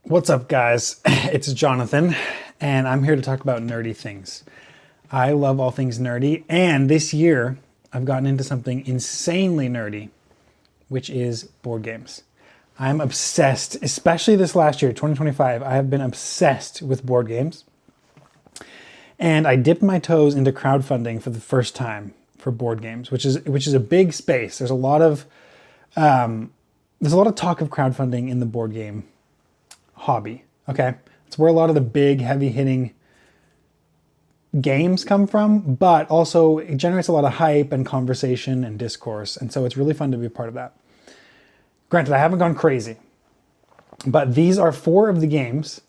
What's up, guys? It's Jonathan, and I'm here to talk about nerdy things. I love all things nerdy, and this year I've gotten into something insanely nerdy, which is board games. I'm obsessed, especially this last year, 2025. I have been obsessed with board games, and I dipped my toes into crowdfunding for the first time for board games, which is a big space. There's a lot of talk of crowdfunding in the board game hobby. Okay, it's where a lot of the big, heavy-hitting games come from, but also it generates a lot of hype and conversation and discourse, and so it's really fun to be a part of that. Granted, I haven't gone crazy, but these are 4 of the games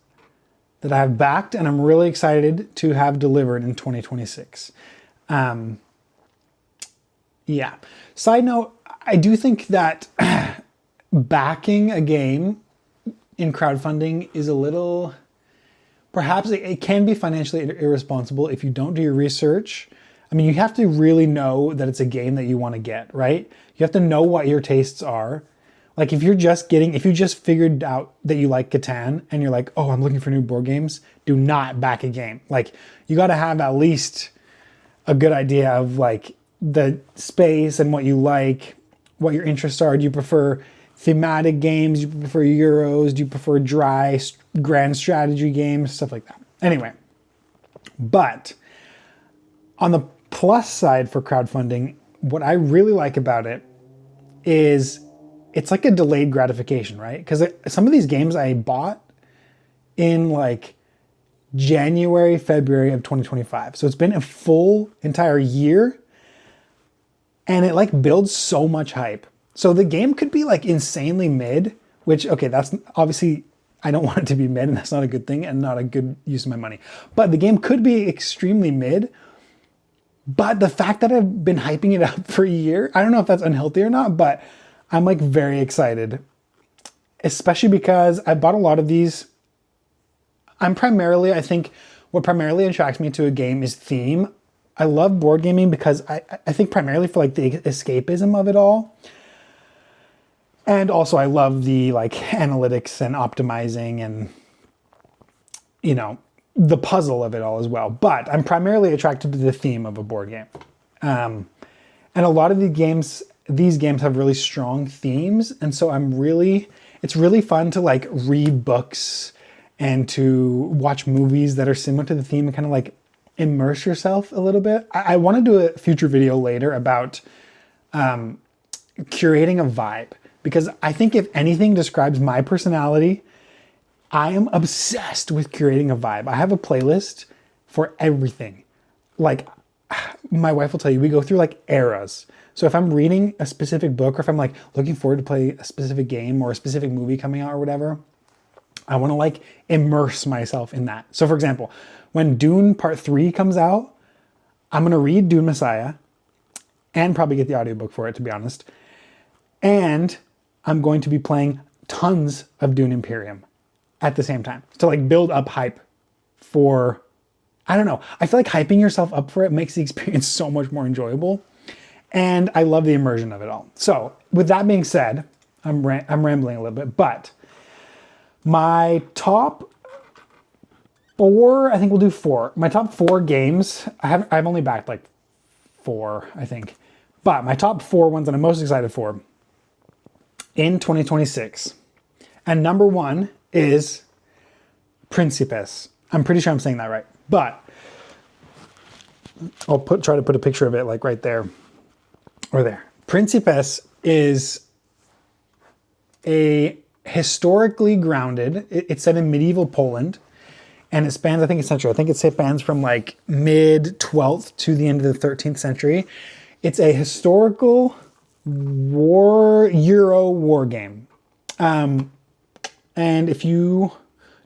that I have backed, and I'm really excited to have delivered in 2026. Yeah. Side note, I do think that backing a game in crowdfunding is a little, perhaps it can be financially irresponsible if you don't do your research. I mean, you have to really know that it's a game that you want to get, right? You have to know what your tastes are. Like if you just figured out that you like Catan and you're like, oh, I'm looking for new board games, do not back a game. Like you got to have at least a good idea of like the space and what you like, what your interests are. Do you prefer thematic games? Do you prefer Euros? Do you prefer dry grand strategy games? Stuff like that. Anyway, but on the plus side for crowdfunding, what I really like about it is it's like a delayed gratification, right? Because some of these games I bought in like January, February of 2025. So it's been a full entire year, and it like builds so much hype. So the game could be like insanely mid, which, okay, that's obviously, I don't want it to be mid, and that's not a good thing and not a good use of my money. But the game could be extremely mid, but the fact that I've been hyping it up for a year, I don't know if that's unhealthy or not, but I'm like very excited, especially because I bought a lot of these. I think what primarily attracts me to a game is theme. I love board gaming because I think primarily for like the escapism of it all. And also I love the like analytics and optimizing and, you know, the puzzle of it all as well. But I'm primarily attracted to the theme of a board game. And a lot of these games have really strong themes. And so it's really fun to like read books and to watch movies that are similar to the theme and kind of like immerse yourself a little bit. I want to do a future video later about curating a vibe. Because I think if anything describes my personality, I am obsessed with curating a vibe. I have a playlist for everything. Like my wife will tell you, we go through like eras. So if I'm reading a specific book or if I'm like looking forward to play a specific game or a specific movie coming out or whatever, I want to like immerse myself in that. So for example, when Dune Part 3 comes out, I'm going to read Dune Messiah and probably get the audiobook for it, to be honest. And I'm going to be playing tons of Dune Imperium at the same time to like build up hype for, I don't know. I feel like hyping yourself up for it makes the experience so much more enjoyable. And I love the immersion of it all. So with that being said, I'm rambling a little bit, but my top 4, I think we'll do 4. My top 4 games, I've only backed like 4, I think. But my top 4 ones that I'm most excited for in 2026. And number 1 is Principes. I'm pretty sure I'm saying that right. But I'll try to put a picture of it like right there or there. Principes is a historically grounded, it's set in medieval Poland, and it spans, I think it's century. I think it spans from like mid 12th to the end of the 13th century. It's a historical Euro war game. And if you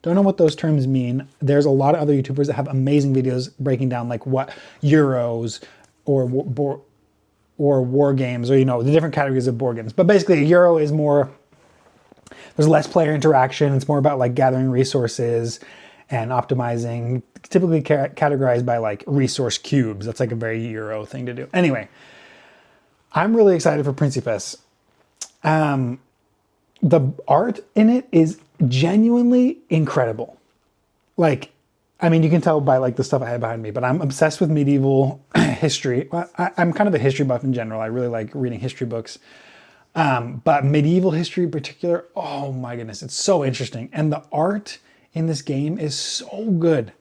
don't know what those terms mean, there's a lot of other YouTubers that have amazing videos breaking down like what Euros or war games, or, you know, the different categories of board games. But basically a Euro is more, there's less player interaction. It's more about like gathering resources and optimizing, typically categorized by like resource cubes. That's like a very Euro thing to do. Anyway, I'm really excited for Principes. The art in it is genuinely incredible. Like, I mean, you can tell by like the stuff I have behind me, but I'm obsessed with medieval history. I'm kind of a history buff in general. I really like reading history books. But medieval history in particular, oh my goodness, it's so interesting. And the art in this game is so good.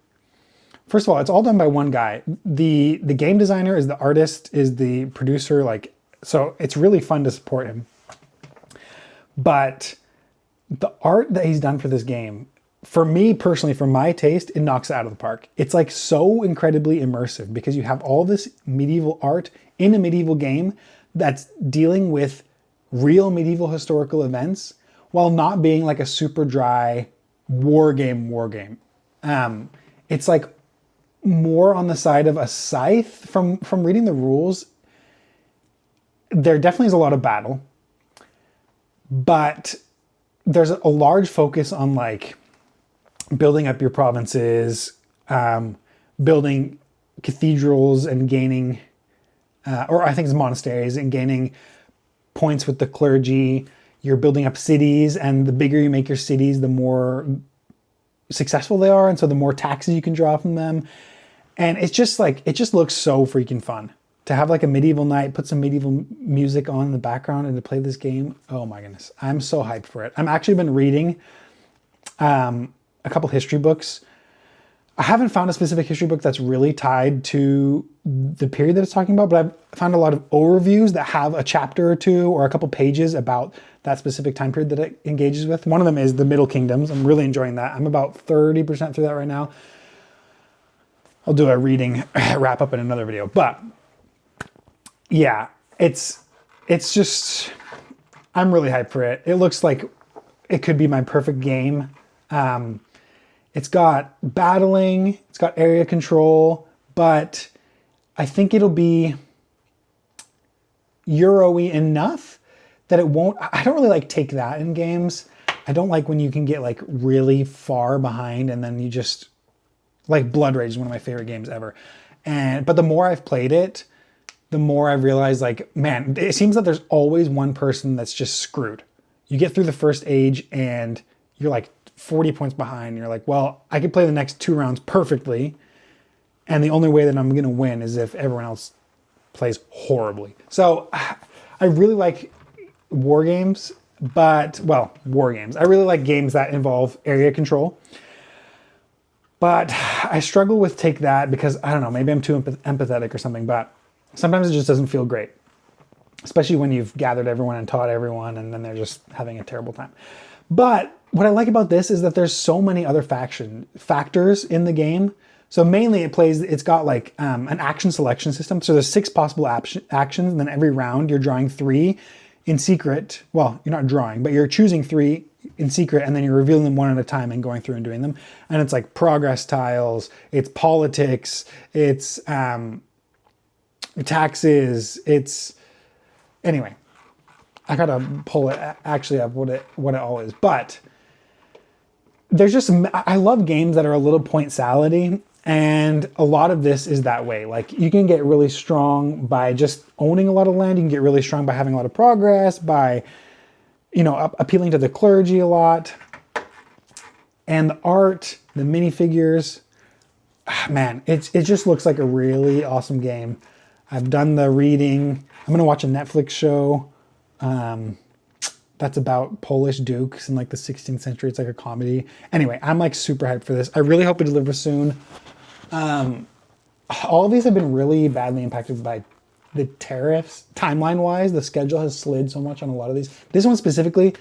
First of all, it's all done by one guy. The game designer is the artist, is the producer, like, so it's really fun to support him. But the art that he's done for this game, for me personally, for my taste, it knocks it out of the park. It's like so incredibly immersive because you have all this medieval art in a medieval game that's dealing with real medieval historical events while not being like a super dry war game. It's like more on the side of a scythe. From reading the rules, there definitely is a lot of battle, but there's a large focus on like building up your provinces, building cathedrals and gaining, or I think it's monasteries, and gaining points with the clergy. You're building up cities, and the bigger you make your cities, the more successful they are, and so the more taxes you can draw from them. And it's just like, it just looks so freaking fun to have like a medieval night, put some medieval music on in the background and to play this game. Oh my goodness, I'm so hyped for it. I'm actually been reading a couple history books. I haven't found a specific history book that's really tied to the period that it's talking about, but I've found a lot of overviews that have a chapter or two or a couple pages about that specific time period that it engages with. One of them is the Middle Kingdoms. I'm really enjoying that. I'm about 30% through that right now. I'll do a reading wrap up in another video, but yeah, it's just, I'm really hyped for it. It looks like it could be my perfect game. It's got battling, it's got area control, but I think it'll be Euro-y enough that it won't, I don't really like take that in games. I don't like when you can get like really far behind and then you just, like Blood Rage is one of my favorite games ever. But the more I've played it, the more I've realized like, man, it seems that there's always one person that's just screwed. You get through the first age and you're like 40 points behind. And you're like, well, I could play the next 2 rounds perfectly. And the only way that I'm going to win is if everyone else plays horribly. So I really like war games, I really like games that involve area control. But I struggle with Take That because, I don't know, maybe I'm too empathetic or something, but sometimes it just doesn't feel great. Especially when you've gathered everyone and taught everyone and then they're just having a terrible time. But what I like about this is that there's so many other factors in the game. So mainly it's got like an action selection system. So there's 6 possible actions, and then every round you're drawing 3 in secret. Well, you're not drawing, but you're choosing 3 in secret, and then you're revealing them one at a time and going through and doing them. And it's like progress tiles, it's politics, it's taxes, it's, anyway, I gotta pull it actually up what it all is. But there's just, I love games that are a little point salad-y, and a lot of this is that way. Like you can get really strong by just owning a lot of land. You can get really strong by having a lot of progress, by, you know, appealing to the clergy a lot. And the art, the minifigures, man, it just looks like a really awesome game. I've done the reading. I'm gonna watch a Netflix show that's about Polish dukes in like the 16th century. It's like a comedy. Anyway, I'm like super hyped for this. I really hope it delivers soon. All of these have been really badly impacted by the tariffs. Timeline-wise, the schedule has slid so much on a lot of these. This one specifically, it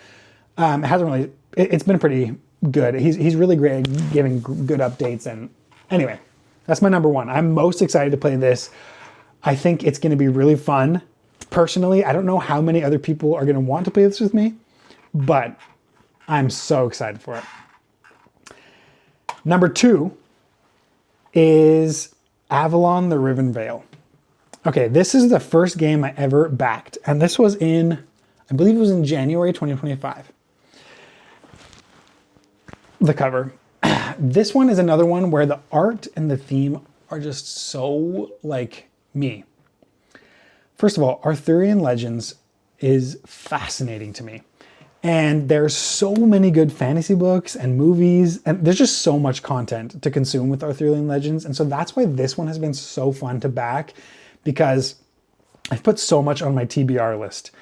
hasn't really, it's been pretty good. He's really great at giving good updates. And anyway, that's my number 1. I'm most excited to play this. I think it's going to be really fun. Personally, I don't know how many other people are going to want to play this with me, but I'm so excited for it. Number 2 is Avalon, the Riven Vale. Okay, this is the first game I ever backed, and this was in, I believe it was in January 2025. The cover. This one is another one where the art and the theme are just so like me. First of all, Arthurian Legends is fascinating to me. And there's so many good fantasy books and movies, and there's just so much content to consume with Arthurian Legends. And so that's why this one has been so fun to back, because I've put so much on my TBR list.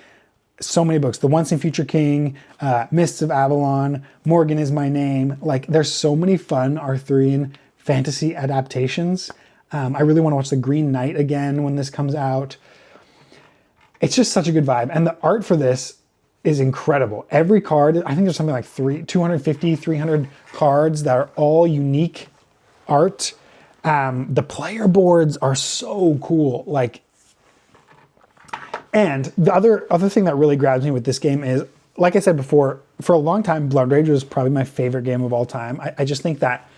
So many books, The Once and Future King, Mists of Avalon, Morgan is My Name. Like, there's so many fun Arthurian fantasy adaptations. I really want to watch The Green Knight again when this comes out. It's just such a good vibe. And the art for this is incredible. Every card, I think there's something like 250, 300 cards that are all unique art. The player boards are so cool. Like, and the other thing that really grabs me with this game is, like I said before, for a long time, Blood Rage was probably my favorite game of all time. I just think that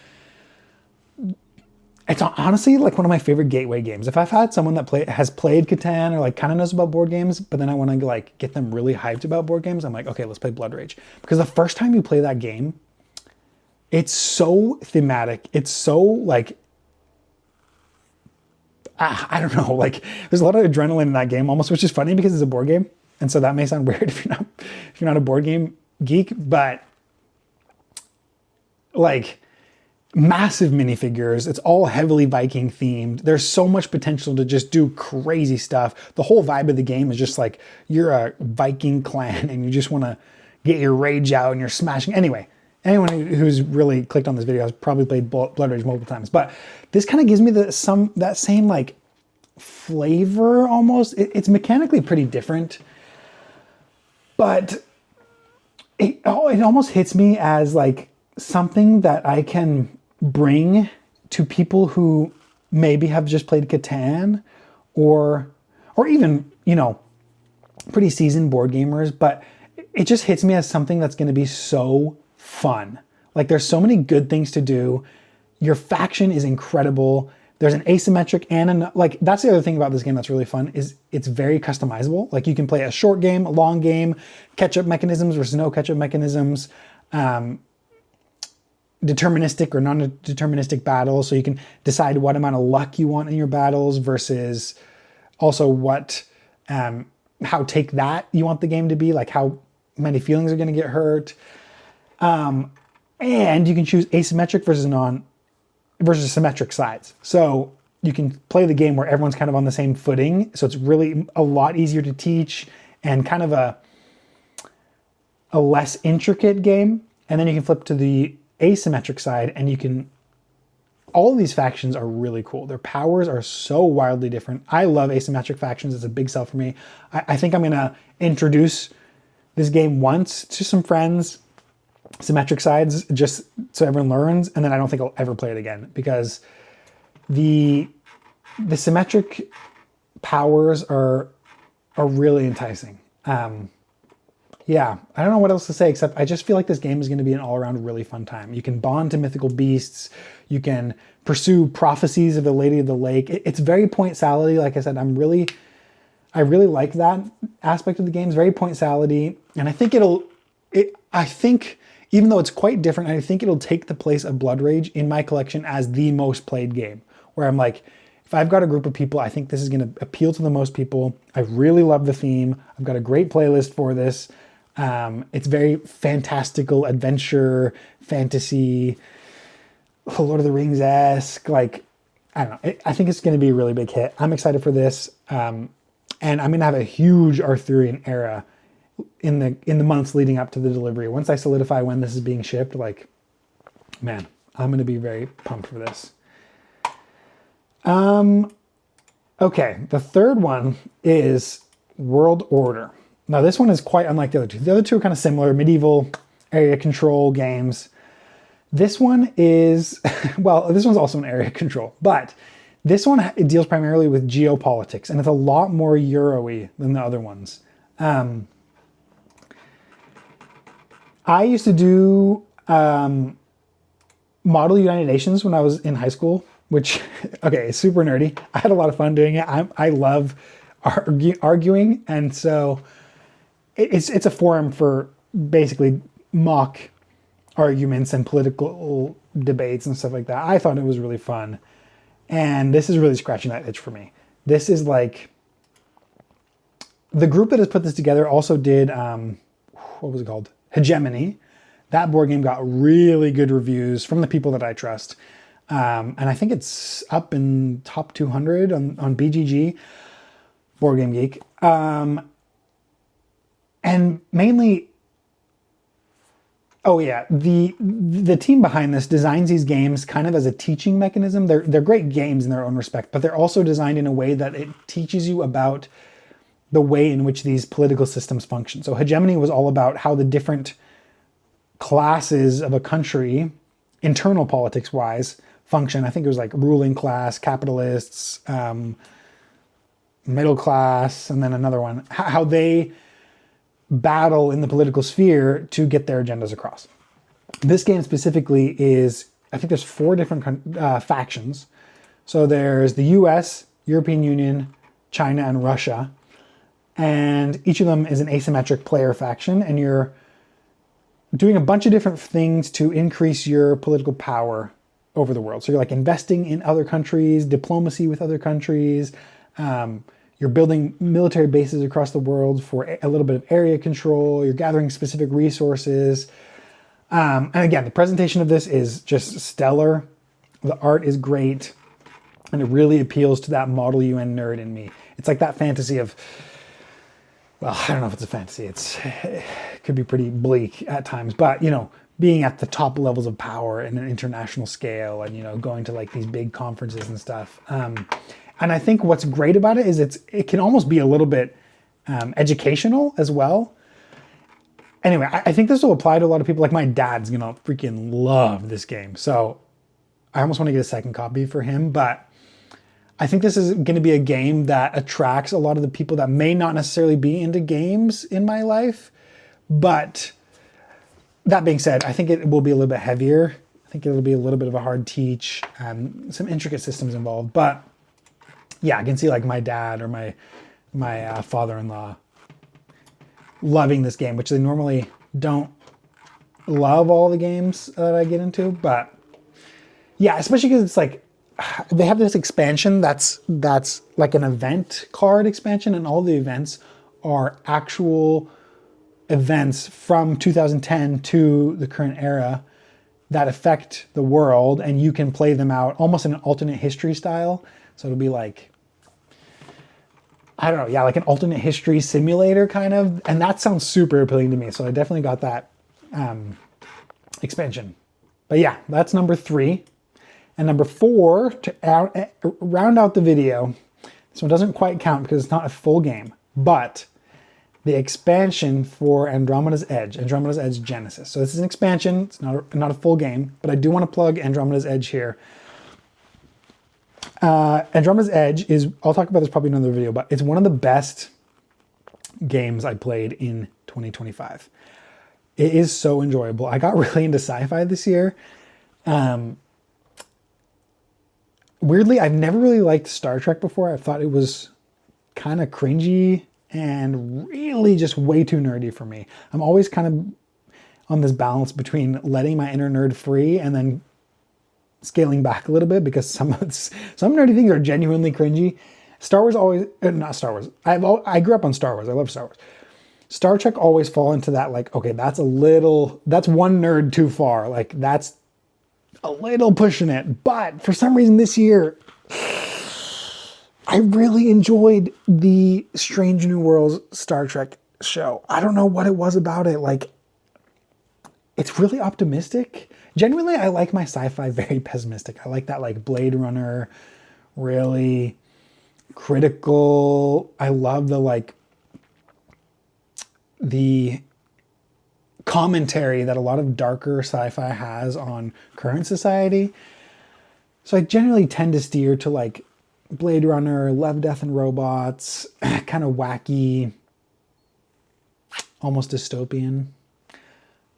it's honestly like one of my favorite gateway games. If I've had someone that has played Catan or like kind of knows about board games, but then I want to like get them really hyped about board games, I'm like, okay, let's play Blood Rage. Because the first time you play that game, it's so thematic. It's so like, I don't know, like there's a lot of adrenaline in that game almost, which is funny because it's a board game. And so that may sound weird if you're not a board game geek, but like, massive minifigures. It's all heavily Viking themed. There's so much potential to just do crazy stuff. The whole vibe of the game is just like you're a Viking clan and you just want to get your rage out and you're smashing. Anyway, anyone who's really clicked on this video has probably played Blood Rage multiple times, but this kind of gives me that same like flavor almost. It's mechanically pretty different, but it almost hits me as like something that I can bring to people who maybe have just played Catan or even, you know, pretty seasoned board gamers, but it just hits me as something that's going to be so fun. Like, there's so many good things to do. Your faction is incredible. There's an asymmetric and like, that's the other thing about this game that's really fun is it's very customizable. Like, you can play a short game, a long game, catch-up mechanisms versus no catch-up mechanisms, deterministic or non-deterministic battles. So you can decide what amount of luck you want in your battles versus also what, how take that you want the game to be, like how many feelings are going to get hurt. And you can choose asymmetric versus symmetric sides. So you can play the game where everyone's kind of on the same footing. So it's really a lot easier to teach and kind of a less intricate game. And then you can flip to the asymmetric side and all of these factions are really cool. Their powers are so wildly different. I love asymmetric factions. It's a big sell for me. I think I'm going to introduce this game once to some friends, symmetric sides, just so everyone learns. And then I don't think I'll ever play it again because the symmetric powers are really enticing. Yeah, I don't know what else to say, except I just feel like this game is going to be an all-around really fun time. You can bond to mythical beasts. You can pursue prophecies of the Lady of the Lake. It's very point salady. Like I said, I really like that aspect of the game. It's very point salady. And I think I think even though it's quite different, I think it'll take the place of Blood Rage in my collection as the most played game, where I'm like, if I've got a group of people, I think this is going to appeal to the most people. I really love the theme. I've got a great playlist for this. It's very fantastical, adventure, fantasy, Lord of the Rings-esque. Like, I don't know. I think it's going to be a really big hit. I'm excited for this. And I'm going to have a huge Arthurian era in the months leading up to the delivery. Once I solidify when this is being shipped, like, man, I'm going to be very pumped for this. Okay, the third one is World Order. Now, this one is quite unlike the other two. The other two are kind of similar, medieval area control games. This one is, well, this one's also an area control, but this one it deals primarily with geopolitics, and it's a lot more Euro-y than the other ones. I used to do Model United Nations when I was in high school, which, okay, it's super nerdy. I had a lot of fun doing it. I love arguing, and so it's a forum for basically mock arguments and political debates and stuff like that. I thought it was really fun. And this is really scratching that itch for me. This is like, the group that has put this together also did, what was it called? Hegemony. That board game got really good reviews from the people that I trust. And I think it's up in top 200 on BGG, Board Game Geek. And mainly, oh yeah, the team behind this designs these games kind of as a teaching mechanism. They're great games in their own respect, but they're also designed in a way that it teaches you about the way in which these political systems function. So Hegemony was all about how the different classes of a country, internal politics wise, function. I think it was like ruling class, capitalists, middle class, and then another one, how they battle in the political sphere to get their agendas across. This game specifically is, I think there's 4 different factions. So there's the US, European Union, China, and Russia. And each of them is an asymmetric player faction, and you're doing a bunch of different things to increase your political power over the world. So you're like investing in other countries, diplomacy with other countries. You're building military bases across the world for a little bit of area control. You're gathering specific resources. And again, the presentation of this is just stellar. The art is great. And it really appeals to that Model UN nerd in me. It's like that fantasy of, well, I don't know if it's a fantasy. It could be pretty bleak at times, but you know, being at the top levels of power in an international scale, and you know, going to like these big conferences and stuff. And I think what's great about it is it can almost be a little bit educational as well. Anyway, I think this will apply to a lot of people. Like my dad's gonna freaking love this game, so I almost want to get a second copy for him, but I think this is going to be a game that attracts a lot of the people that may not necessarily be into games in my life. But that being said, I think it will be a little bit heavier. I think it'll be a little bit of a hard teach, some intricate systems involved. But yeah, I can see like my dad or my father-in-law loving this game, which they normally don't love all the games that I get into. But yeah, especially because it's like, they have this expansion that's like an event card expansion, and all the events are actual events from 2010 to the current era that affect the world, and you can play them out almost in an alternate history style. So it'll be like, I don't know, yeah, like an alternate history simulator kind of, and that sounds super appealing to me. So I definitely got that expansion. But yeah, that's number 3. And number 4, to round out the video, this one doesn't quite count because it's not a full game, but the expansion for Andromeda's Edge Genesis. So this is an expansion, it's not a full game, but I do want to plug Andromeda's Edge here. Andromeda's Edge is, I'll talk about this probably in another video, but it's one of the best games I played in 2025. It is so enjoyable. I got really into sci-fi this year. Weirdly, I've never really liked Star Trek before. I thought it was kind of cringy and really just way too nerdy for me. I'm always kind of on this balance between letting my inner nerd free and then scaling back a little bit, because some nerdy things are genuinely cringy. Star Wars always, not Star Wars. I grew up on Star Wars. I love Star Wars. Star Trek always fall into that, like, okay, that's one nerd too far. Like that's a little pushing it. But for some reason this year, I really enjoyed the Strange New Worlds Star Trek show. I don't know what it was about it. Like, it's really optimistic. Genuinely, I like my sci-fi very pessimistic. I like that, like, Blade Runner, really critical. I love the commentary that a lot of darker sci-fi has on current society. So I generally tend to steer to like Blade Runner, Love, Death, and Robots, kind of wacky, almost dystopian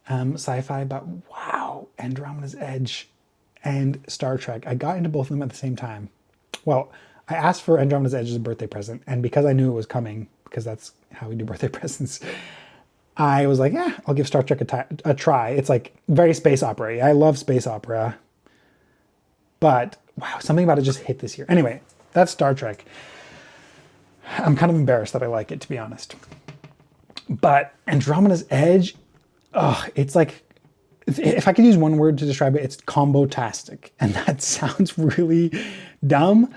sci-fi. But wow, Andromeda's Edge and Star Trek. I got into both of them at the same time. Well, I asked for Andromeda's Edge as a birthday present, and because I knew it was coming, because that's how we do birthday presents, I was like, yeah, I'll give Star Trek a try. It's like very space opera. I love space opera. But wow, something about it just hit this year. Anyway, that's Star Trek. I'm kind of embarrassed that I like it, to be honest. But Andromeda's Edge, it's like, if I could use one word to describe it, it's combo-tastic. And that sounds really dumb,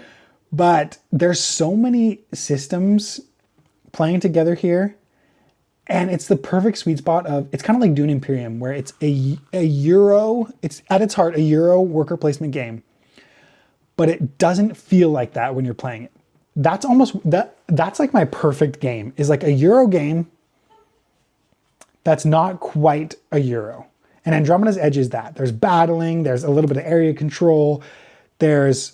but there's so many systems playing together here. And it's the perfect sweet spot of, it's kind of like Dune Imperium, where it's a Euro, it's at its heart a Euro worker placement game, but it doesn't feel like that when you're playing it. That's almost, that's like my perfect game, is like a Euro game that's not quite a Euro. And Andromeda's Edge is that. There's battling, there's a little bit of area control, there's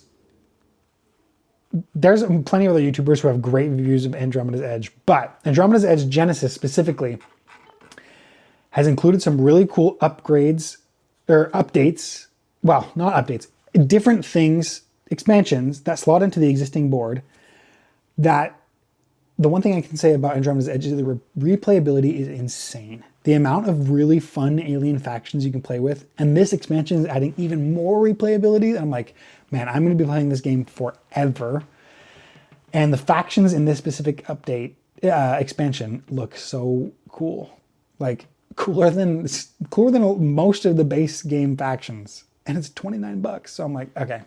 plenty of other YouTubers who have great reviews of Andromeda's Edge, but Andromeda's Edge Genesis specifically has included some really cool upgrades or updates. Well, not updates, different things, expansions that slot into the existing board. That the one thing I can say about Andromeda's Edge is the replayability is insane. The amount of really fun alien factions you can play with, and this expansion is adding even more replayability. I'm like, man, I'm going to be playing this game forever. And the factions in this specific update expansion look so cool, like cooler than most of the base game factions, and it's $29. So I'm like, okay.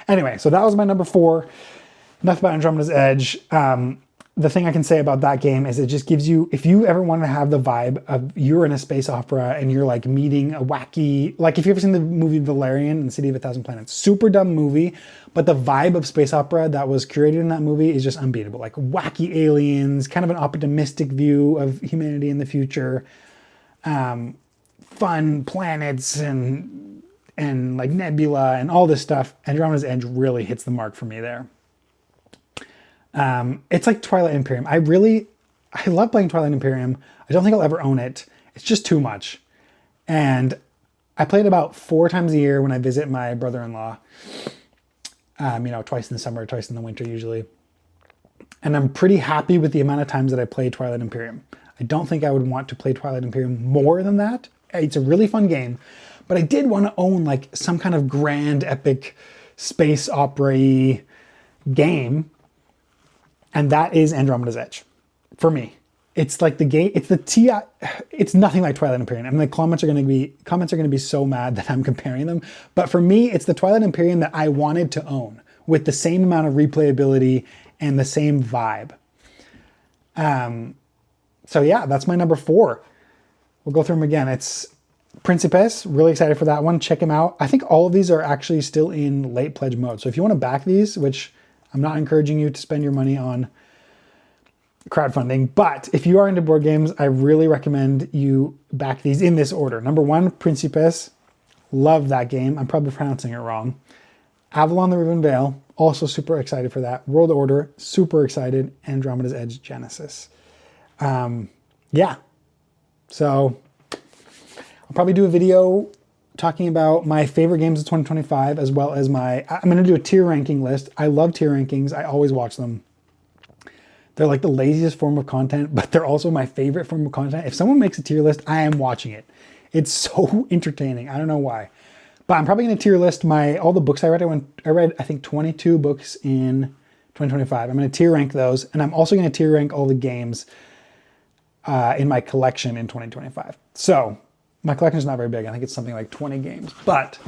Anyway, so that was my number 4. Enough about Andromeda's Edge. The thing I can say about that game is it just gives you, if you ever want to have the vibe of you're in a space opera and you're like meeting a wacky, like if you've ever seen the movie Valerian and the City of a Thousand Planets, super dumb movie, but the vibe of space opera that was curated in that movie is just unbeatable. Like wacky aliens, kind of an optimistic view of humanity in the future, fun planets and like nebula and all this stuff. Andromeda's Edge really hits the mark for me there. It's like Twilight Imperium. I love playing Twilight Imperium. I don't think I'll ever own it. It's just too much. And I play it about 4 times a year when I visit my brother-in-law. Twice in the summer, twice in the winter usually. And I'm pretty happy with the amount of times that I play Twilight Imperium. I don't think I would want to play Twilight Imperium more than that. It's a really fun game, but I did want to own like some kind of grand epic space opera-y game. And that is Andromeda's Edge for me. It's like the game, it's nothing like Twilight Imperium. I mean, the comments are going to be so mad that I'm comparing them. But for me, it's the Twilight Imperium that I wanted to own with the same amount of replayability and the same vibe. So yeah, that's my number 4. We'll go through them again. It's Principes, really excited for that one. Check them out. I think all of these are actually still in late pledge mode. So if you want to back these, which I'm not encouraging you to spend your money on crowdfunding, but if you are into board games, I really recommend you back these in this order. Number 1, Principes. Love that game. I'm probably pronouncing it wrong. Avalon the Riven Vale. Also super excited for that. World Order. Super excited. Andromeda's Edge Genesis. Yeah. So I'll probably do a video talking about my favorite games of 2025, as well as I'm going to do a tier ranking list. I love tier rankings. I always watch them. They're like the laziest form of content, but they're also my favorite form of content. If someone makes a tier list, I am watching it. It's so entertaining. I don't know why, but I'm probably going to tier list all the books I read. I read, I think 22 books in 2025. I'm going to tier rank those. And I'm also going to tier rank all the games in my collection in 2025. So my collection is not very big. I think it's something like 20 games, but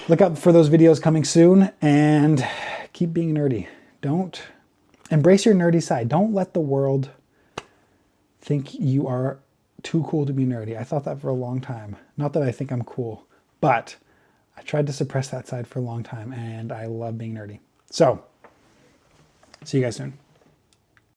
look out for those videos coming soon and keep being nerdy. Don't embrace your nerdy side. Don't let the world think you are too cool to be nerdy. I thought that for a long time. Not that I think I'm cool, but I tried to suppress that side for a long time and I love being nerdy. So see you guys soon.